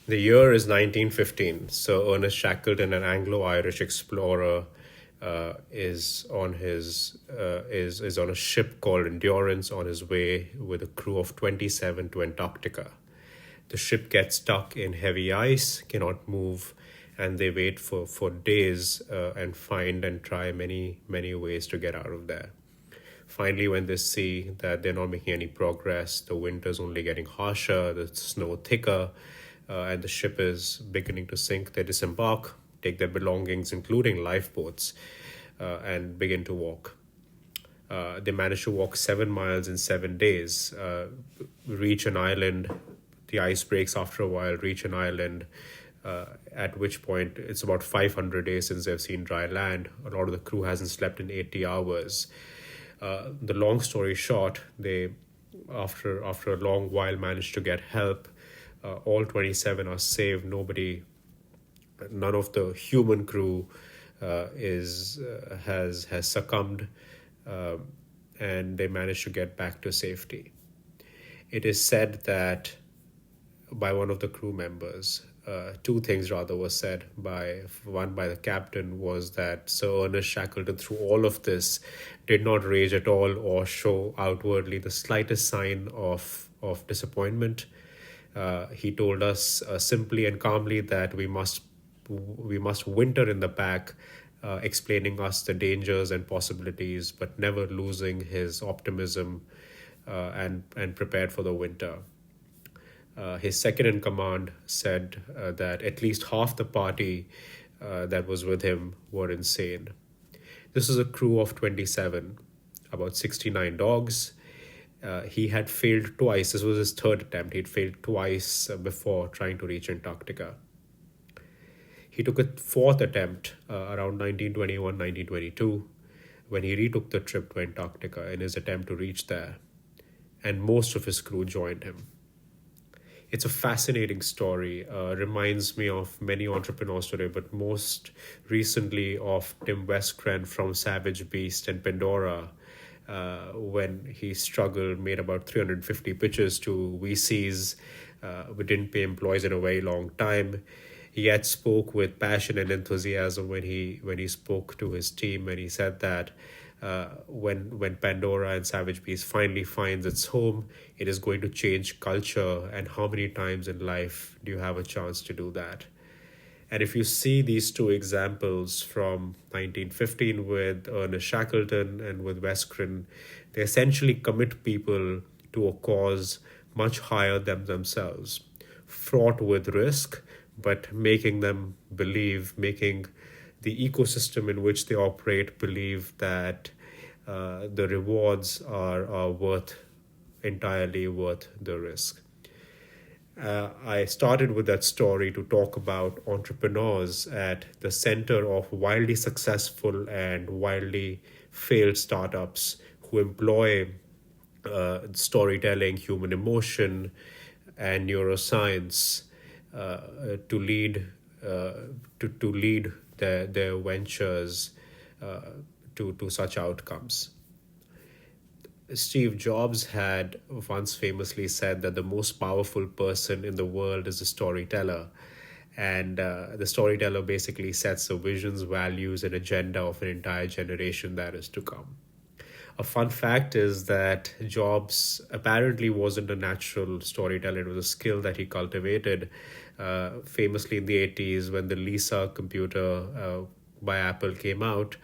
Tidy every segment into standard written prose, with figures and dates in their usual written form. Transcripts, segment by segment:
The year is 1915. So Ernest Shackleton, an Anglo-Irish explorer, is on a ship called Endurance on his way with a crew of 27 to Antarctica. The ship gets stuck in heavy ice, cannot move, and they wait for days and find and try many ways to get out of there. Finally, when they see that they're not making any progress, the winter's only getting harsher, the snow thicker, and the ship is beginning to sink, they disembark, take their belongings, including lifeboats, and begin to walk. They manage to walk 7 miles in 7 days, reach an island. The ice breaks after a while, reach an island, at which point it's about 500 days since they've seen dry land. A lot of the crew hasn't slept in 80 hours. The long story short, they, after a long while, managed to get help. All 27 are saved. None of the human crew is has succumbed, uh, and they managed to get back to safety. It is said that by one of the crew members. Two things rather were said. By one, by the captain, was that Sir Ernest Shackleton, through all of this, did not rage at all or show outwardly the slightest sign of disappointment. He told us simply and calmly that we must winter in the pack, explaining us the dangers and possibilities, but never losing his optimism, and prepared for the winter. His second in command said that at least half the party that was with him were insane. This is a crew of 27, about 69 dogs. He had failed twice. This was his third attempt. He'd failed twice before trying to reach Antarctica. He took a fourth attempt around 1921, 1922, when he retook the trip to Antarctica in his attempt to reach there, and most of his crew joined him. It's a fascinating story. Reminds me of many entrepreneurs today, but most recently of Tim Westgren from Savage Beast and Pandora, when he struggled, made about 350 pitches to VCs, we didn't pay employees in a very long time. He yet spoke with passion and enthusiasm when he spoke to his team, and he said that when Pandora and Savage Beast finally finds its home, it is going to change culture. And how many times in life do you have a chance to do that? And if you see these two examples from 1915 with Ernest Shackleton and with Westgren, they essentially commit people to a cause much higher than themselves, fraught with risk, but making the ecosystem in which they operate believe that the rewards are entirely worth the risk. I started with that story to talk about entrepreneurs at the center of wildly successful and wildly failed startups who employ storytelling, human emotion, and neuroscience to lead to lead their ventures to such outcomes. Steve Jobs had once famously said that the most powerful person in the world is a storyteller. And the storyteller basically sets the visions, values, and agenda of an entire generation that is to come. A fun fact is that Jobs apparently wasn't a natural storyteller. It was a skill that he cultivated famously in the 80s when the Lisa computer by Apple came out.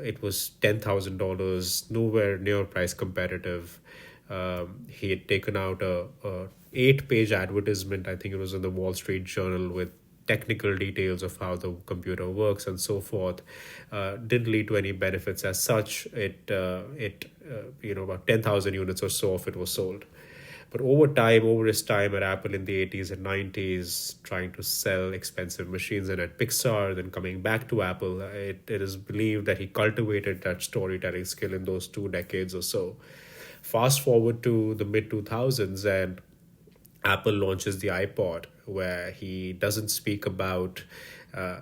It was $10,000, nowhere near price competitive. He had taken out a 8-page advertisement. I think it was in the Wall Street Journal with technical details of how the computer works and so forth. Didn't lead to any benefits as such. About 10,000 units or so of it was sold. But over his time at Apple in the 80s and 90s, trying to sell expensive machines, and at Pixar, then coming back to Apple, it is believed that he cultivated that storytelling skill in those 2 decades or so. Fast forward to the mid 2000s, and Apple launches the iPod, where he doesn't speak about the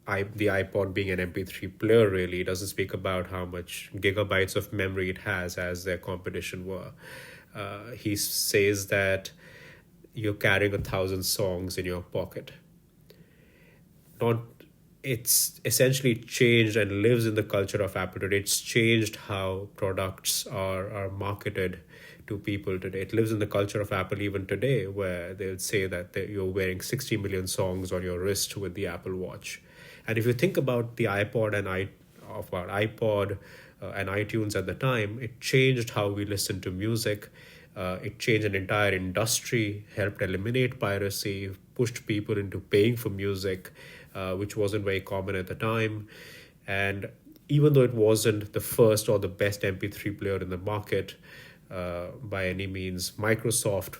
iPod being an MP3 player. Really, he doesn't speak about how much gigabytes of memory it has, as their competition were. He says that you're carrying 1,000 songs in your pocket. Not It's essentially changed and lives in the culture of Apple today. It's changed how products are marketed to people today. It lives in the culture of Apple even today, where they would say that you're wearing 60 million songs on your wrist with the Apple Watch. And if you think about the iPod and iTunes at the time, it changed how we listen to music. It changed an entire industry, helped eliminate piracy, pushed people into paying for music, which wasn't very common at the time. And even though it wasn't the first or the best MP3 player in the market by any means, Microsoft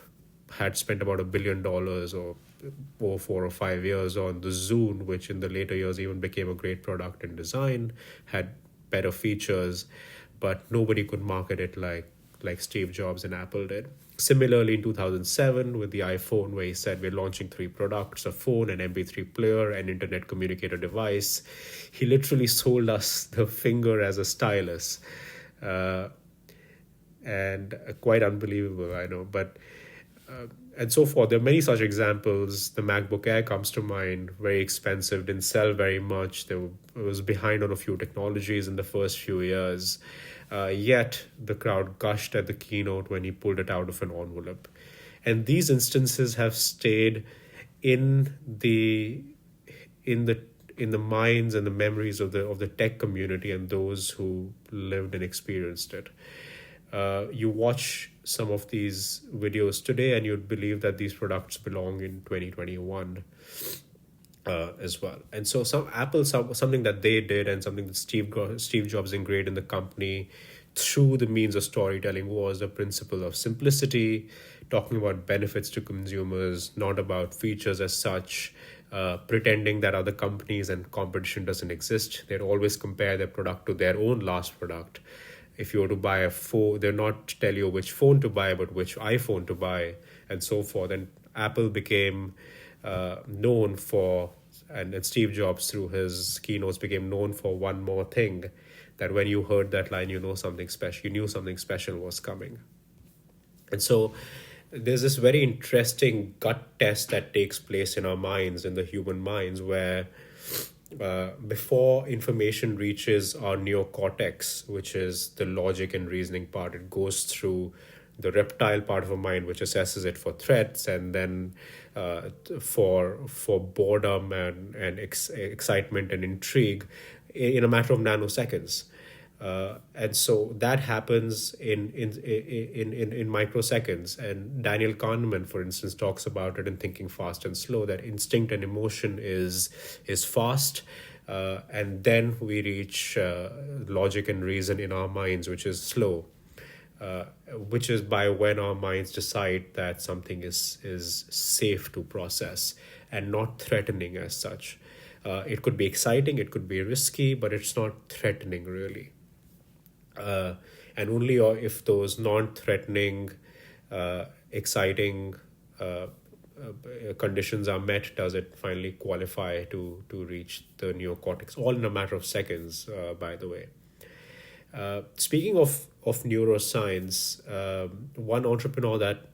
had spent about $1 billion or 4 or 5 years on the Zune, which in the later years even became a great product in design, had better features, but nobody could market it like Steve Jobs and Apple did. Similarly, in 2007, with the iPhone, where he said we're launching three products: a phone, an MP3 player, an internet communicator device, he literally sold us the finger as a stylus. Uh, and Quite unbelievable, I know. But and so forth. There are many such examples. The MacBook Air comes to mind, very expensive, didn't sell very much. It was behind on a few technologies in the first few years. Yet the crowd gushed at the keynote when he pulled it out of an envelope. And these instances have stayed in the in the in the minds and the memories of the tech community and those who lived and experienced it. You watch some of these videos today and you'd believe that these products belong in 2021 as well. And so something that they did, and something that Steve Jobs ingrained in the company through the means of storytelling, was the principle of simplicity, talking about benefits to consumers, not about features as such, pretending that other companies and competition doesn't exist. They'd always compare their product to their own last product. If you were to buy a phone, they'll not tell you which phone to buy, but which iPhone to buy, and so forth. And Apple became known for, and Steve Jobs through his keynotes became known for one more thing, that when you heard that line, you knew something special was coming. And so there's this very interesting gut test that takes place in our minds, in the human minds, where before information reaches our neocortex, which is the logic and reasoning part, it goes through the reptile part of our mind, which assesses it for threats, and then for boredom and excitement and intrigue in a matter of nanoseconds. And so that happens in microseconds. And Daniel Kahneman, for instance, talks about it in Thinking Fast and Slow, that instinct and emotion is fast, and then we reach logic and reason in our minds, which is slow, which is by when our minds decide that something is safe to process and not threatening as such. It could be exciting, it could be risky, but it's not threatening really. And only if those non-threatening, exciting conditions are met does it finally qualify to reach the neocortex, all in a matter of seconds, by the way. Speaking of neuroscience, one entrepreneur that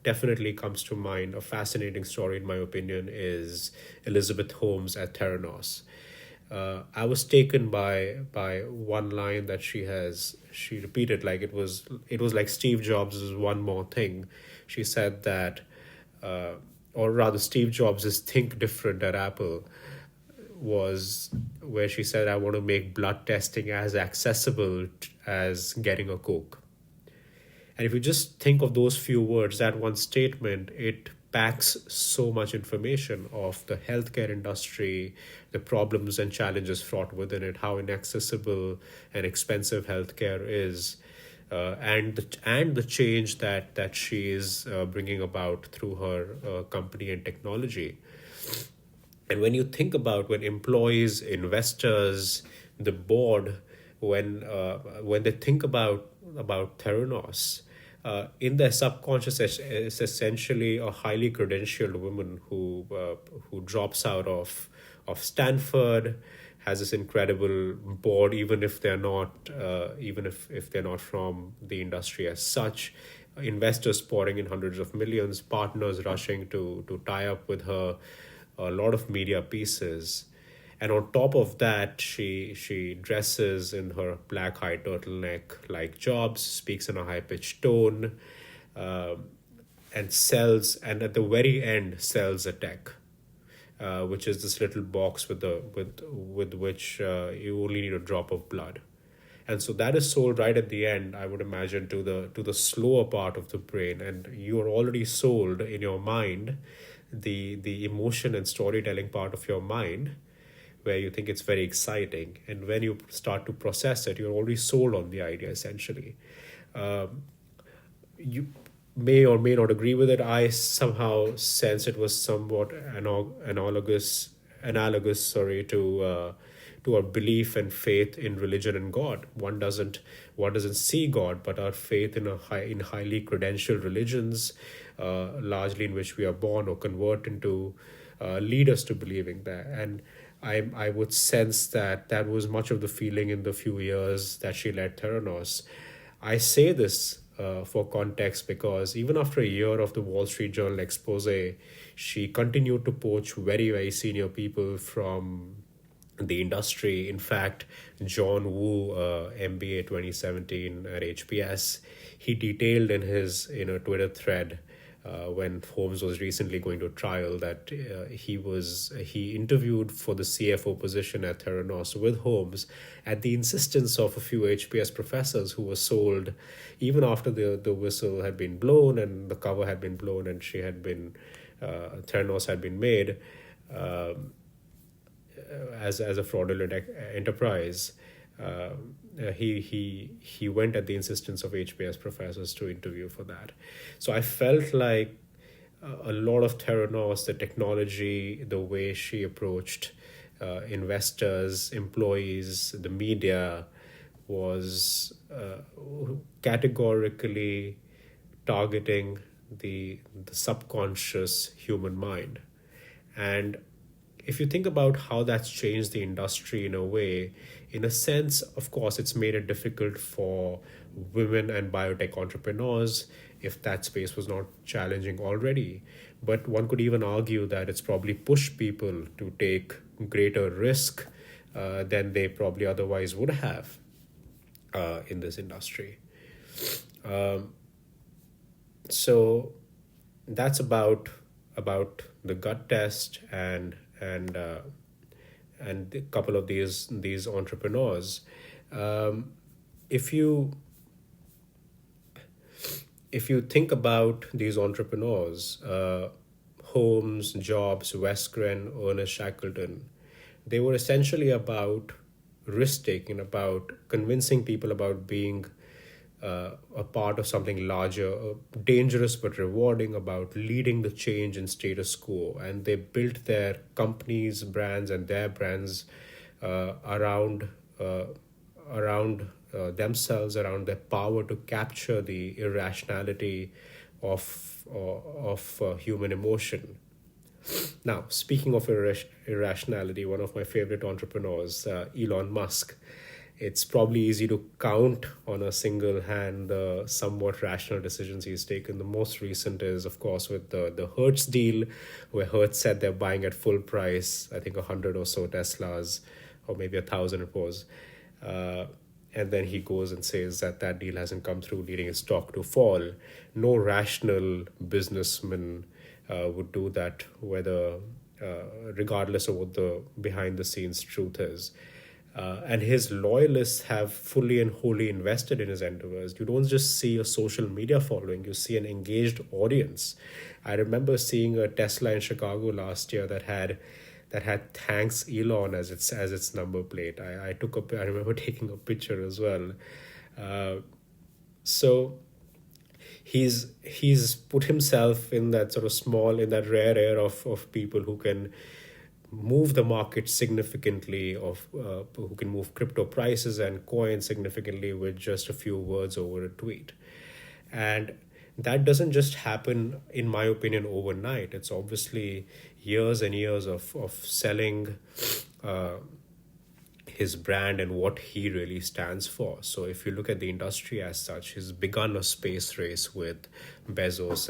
definitely comes to mind, a fascinating story in my opinion, is Elizabeth Holmes at Theranos. I was taken by one line that she repeated, like it was like Steve Jobs' one more thing. She said that, or rather, Steve Jobs' think different at Apple was where she said, "I want to make blood testing as accessible as getting a Coke." And if you just think of those few words, that one statement, it packs so much information of the healthcare industry, the problems and challenges fraught within it, how inaccessible and expensive healthcare is, and the change that she is bringing about through her company and technology. And when you think about when employees, investors, the board, when they think about Theranos, in their subconscious, it's essentially a highly credentialed woman who drops out of Stanford, has this incredible board, even if they're not from the industry as such. investors pouring in hundreds of millions, partners rushing to tie up with her, a lot of media pieces. And on top of that, she dresses in her black high turtleneck like Jobs, speaks in a high pitched tone, um, and sells, and at the very end sells a tech, which is this little box with which you only need a drop of blood. And so that is sold right at the end, I would imagine, to the slower part of the brain, and you are already sold in your mind, the emotion and storytelling part of your mind, where you think it's very exciting, and when you start to process it, you're already sold on the idea essentially. You may or may not agree with it. I somehow sense it was somewhat analogous, sorry, to our belief and faith in religion and God. One doesn't see God, but our faith in highly credentialed religions, largely in which we are born or convert into, lead us to believing that. And I would sense that that was much of the feeling in the few years that she led Theranos. I say this for context because even after a year of the Wall Street Journal expose, she continued to poach very, very senior people from the industry. In fact, John Woo, MBA 2017 at HBS, he detailed in a Twitter thread when Holmes was recently going to trial that he interviewed for the CFO position at Theranos with Holmes at the insistence of a few HBS professors who were sold even after the whistle had been blown and the cover had been blown and Theranos had been made as a fraudulent enterprise. He went at the insistence of HBS professors to interview for that. So I felt like a lot of Theranos, the technology, the way she approached investors, employees, the media, was categorically targeting the subconscious human mind. And if you think about how that's changed the industry in a way, in a sense, of course, it's made it difficult for women and biotech entrepreneurs if that space was not challenging already. But one could even argue that it's probably pushed people to take greater risk than they probably otherwise would have in this industry. So that's about the gut test and a couple of these entrepreneurs. If you think about these entrepreneurs, Holmes, Jobs, Westgren, Ernest Shackleton, they were essentially about risk taking, about convincing people about being a part of something larger, dangerous but rewarding, about leading the change in status quo. And they built their companies, brands, and their brands around themselves, around their power to capture the irrationality of human emotion. Now, speaking of irrationality, one of my favorite entrepreneurs, Elon Musk, it's probably easy to count on a single hand the somewhat rational decisions he's taken. The most recent is, of course, with the Hertz deal, where Hertz said they're buying at full price, I think 100 or so Teslas, or maybe 1,000 it was. And then he goes and says that deal hasn't come through, leading his stock to fall. No rational businessman would do that, whether regardless of what the behind the scenes truth is. And his loyalists have fully and wholly invested in his endeavors. You don't just see a social media following, you see an engaged audience. I remember seeing a Tesla in Chicago last year that had "Thanks Elon" as its number plate. I remember taking a picture as well. So he's put himself in that sort of in that rare air of people who can move the market significantly, who can move crypto prices and coins significantly with just a few words over a tweet. And that doesn't just happen, in my opinion, overnight. It's obviously years and years of selling his brand and what he really stands for. So if you look at the industry as such, he's begun a space race with Bezos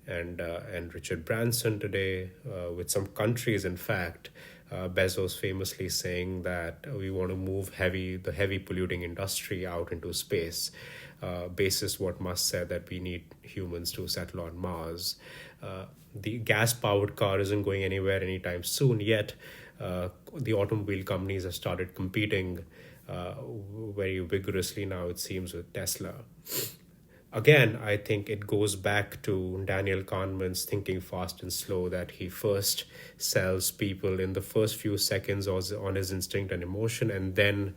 and Richard Branson today, with some countries, in fact. Bezos famously saying that we want to move the heavy polluting industry out into space, basis what Musk said that we need humans to settle on Mars. The gas powered car isn't going anywhere anytime soon, yet the automobile companies have started competing very vigorously now, it seems, with Tesla. Again, I think it goes back to Daniel Kahneman's thinking fast and slow, that he first sells people in the first few seconds on his instinct and emotion, and then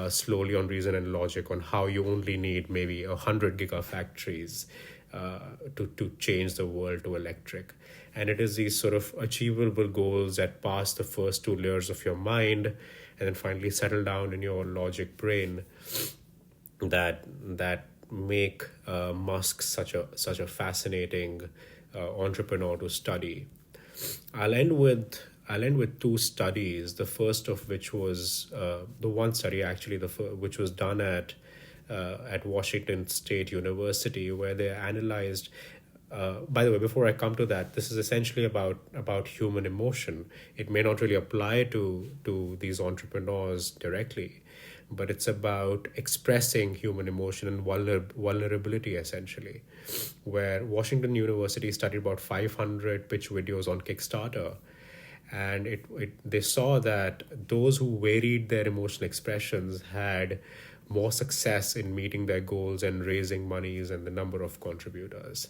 slowly on reason and logic on how you only need maybe 100 gigafactories to change the world to electric. And it is these sort of achievable goals that pass the first two layers of your mind and then finally settle down in your logic brain that make Musk such a fascinating entrepreneur to study. I'll end with two studies. The first of which was the one study actually, which was done at Washington State University, where they analyzed. By the way, before I come to that, this is essentially about human emotion. It may not really apply to these entrepreneurs directly, but it's about expressing human emotion and vulnerability, essentially, where Washington University studied about 500 pitch videos on Kickstarter, and they saw that those who varied their emotional expressions had more success in meeting their goals and raising monies and the number of contributors.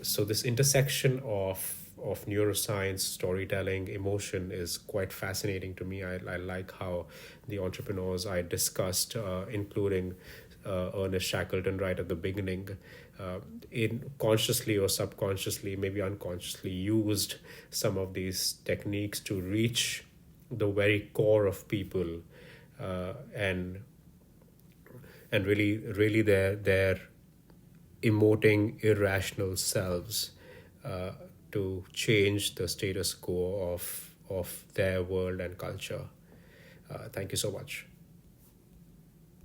So this intersection of neuroscience, storytelling, emotion is quite fascinating to me. I like how the entrepreneurs I discussed, including Ernest Shackleton right at the beginning, in consciously or subconsciously, maybe unconsciously, used some of these techniques to reach the very core of people, and really their emoting irrational selves, to change the status quo of their world and culture. Thank you so much.